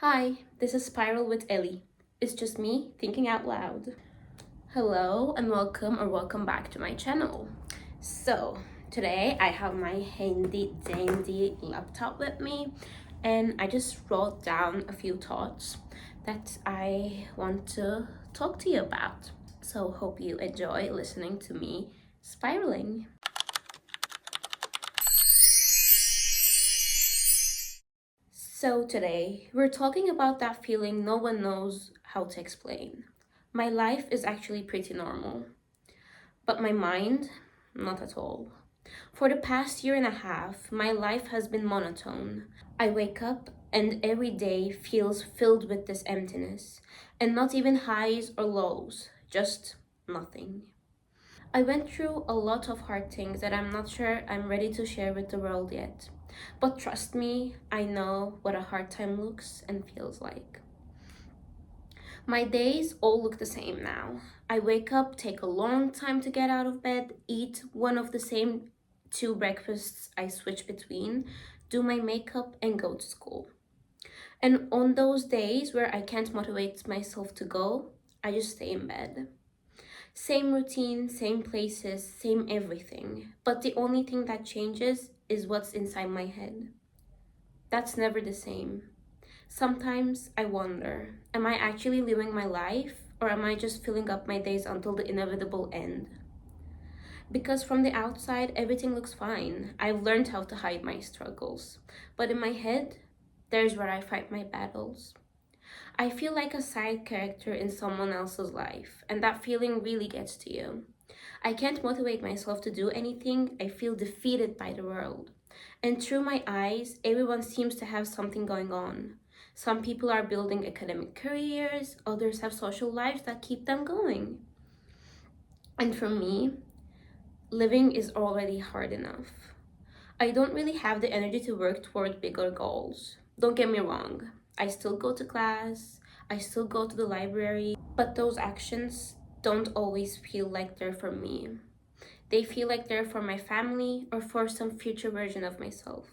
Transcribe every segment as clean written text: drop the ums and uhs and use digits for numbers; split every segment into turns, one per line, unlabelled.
Hi, this is Spiral with Ellie. It's just me thinking out loud. Hello and welcome back to my channel. So, today I have my handy dandy laptop with me and I just wrote down a few thoughts that I want to talk to you about. So, hope you enjoy listening to me spiraling. So, today we're talking about that feeling no one knows how to explain. My life is actually pretty normal, but my mind, not at all. For the past year and a half, my life has been monotone. I wake up and every day feels filled with this emptiness, and not even highs or lows, just nothing. I went through a lot of hard things that I'm not sure I'm ready to share with the world yet. But trust me, I know what a hard time looks and feels like. My days all look the same now. I wake up, take a long time to get out of bed, eat one of the same two breakfasts I switch between, do my makeup, and go to school. And on those days where I can't motivate myself to go, I just stay in bed. Same routine, same places, same everything. But the only thing that changes is what's inside my head. That's never the same. Sometimes I wonder, am I actually living my life or am I just filling up my days until the inevitable end? Because from the outside, everything looks fine. I've learned how to hide my struggles. But in my head, there's where I fight my battles. I feel like a side character in someone else's life, and that feeling really gets to you. I can't motivate myself to do anything, I feel defeated by the world. And through my eyes, everyone seems to have something going on. Some people are building academic careers, others have social lives that keep them going. And for me, living is already hard enough. I don't really have the energy to work toward bigger goals. Don't get me wrong, I still go to class, I still go to the library, but those actions don't always feel like they're for me. They feel like they're for my family or for some future version of myself,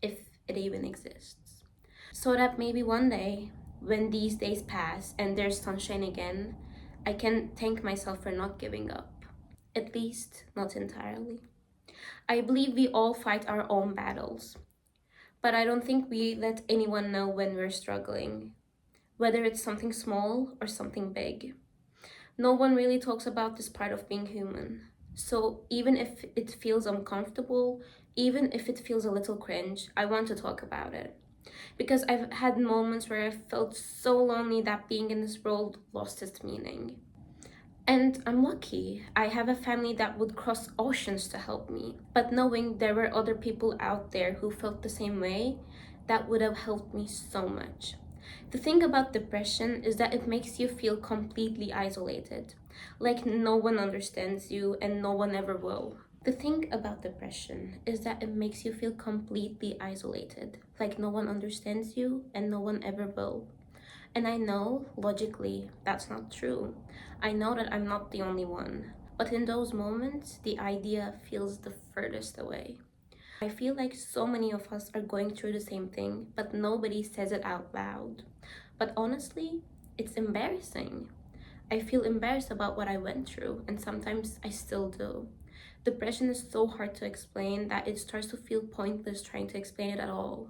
if it even exists. So that maybe one day, when these days pass and there's sunshine again, I can thank myself for not giving up. At least, not entirely. I believe we all fight our own battles, but I don't think we let anyone know when we're struggling, whether it's something small or something big. No one really talks about this part of being human. So even if it feels uncomfortable, even if it feels a little cringe, I want to talk about it. Because I've had moments where I felt so lonely that being in this world lost its meaning. And I'm lucky. I have a family that would cross oceans to help me. But knowing there were other people out there who felt the same way, that would have helped me so much. The thing about depression is that it makes you feel completely isolated, like no one understands you and no one ever will. The thing about depression is that it makes you feel completely isolated, like no one understands you and no one ever will. And I know, logically, that's not true. I know that I'm not the only one. But in those moments, the idea feels the furthest away. I feel like so many of us are going through the same thing, but nobody says it out loud. But honestly, it's embarrassing. I feel embarrassed about what I went through, and sometimes I still do. Depression is so hard to explain that it starts to feel pointless trying to explain it at all,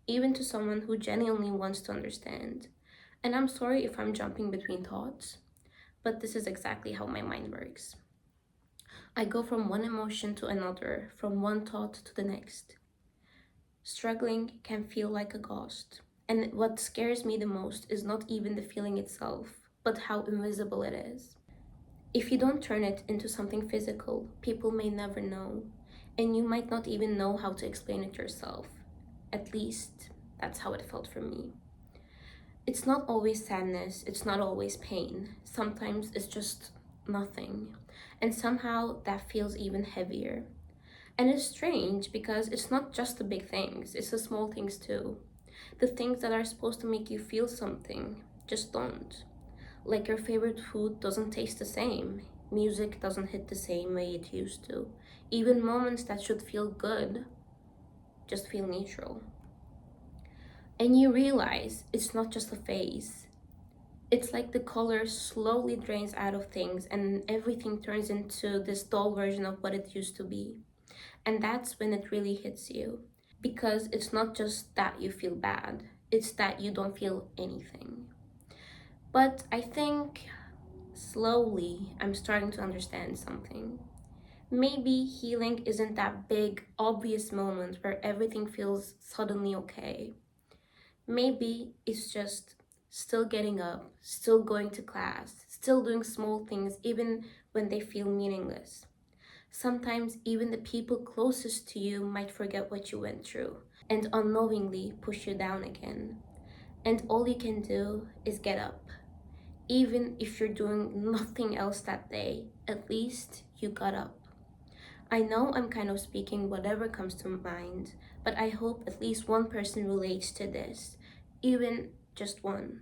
even to someone who genuinely wants to understand. And I'm sorry if I'm jumping between thoughts, but this is exactly how my mind works. I go from one emotion to another, from one thought to the next. Struggling can feel like a ghost. And what scares me the most is not even the feeling itself, but how invisible it is. If you don't turn it into something physical, people may never know. And you might not even know how to explain it yourself. At least, that's how it felt for me. It's not always sadness, it's not always pain. Sometimes it's just nothing. And somehow that feels even heavier. And it's strange because it's not just the big things, it's the small things too. The things that are supposed to make you feel something just don't. Like your favorite food doesn't taste the same, music doesn't hit the same way it used to. Even moments that should feel good just feel neutral. And you realize it's not just a phase. It's like the color slowly drains out of things and everything turns into this dull version of what it used to be. And that's when it really hits you. Because it's not just that you feel bad, it's that you don't feel anything. But I think slowly I'm starting to understand something. Maybe healing isn't that big, obvious moment where everything feels suddenly okay. Maybe it's just still getting up, still going to class, still doing small things even when they feel meaningless. Sometimes even the people closest to you might forget what you went through and unknowingly push you down again. And all you can do is get up. Even if you're doing nothing else that day, at least you got up. I know I'm kind of speaking whatever comes to mind, but I hope at least one person relates to this, even just one,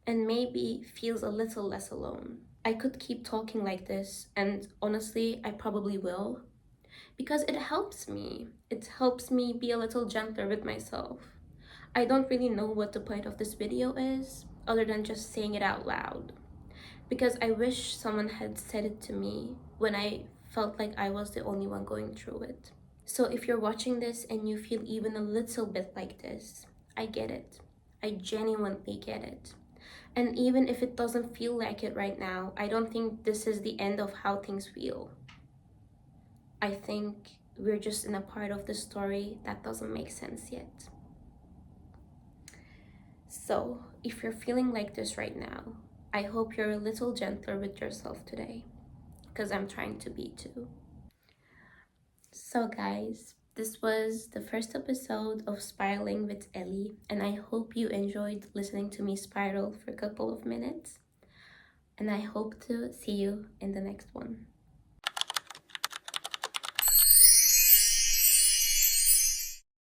and maybe feels a little less alone. I could keep talking like this, and honestly, I probably will, because it helps me. It helps me be a little gentler with myself. I don't really know what the point of this video is, other than just saying it out loud, because I wish someone had said it to me when I felt like I was the only one going through it. So if you're watching this and you feel even a little bit like this, I get it. I genuinely get it. And even if it doesn't feel like it right now, I don't think this is the end of how things feel. I think we're just in a part of the story that doesn't make sense yet. So if you're feeling like this right now, I hope you're a little gentler with yourself today, because I'm trying to be too. So guys, this was the first episode of Spiraling with Ellie, and I hope you enjoyed listening to me spiral for a couple of minutes. And I hope to see you in the next one.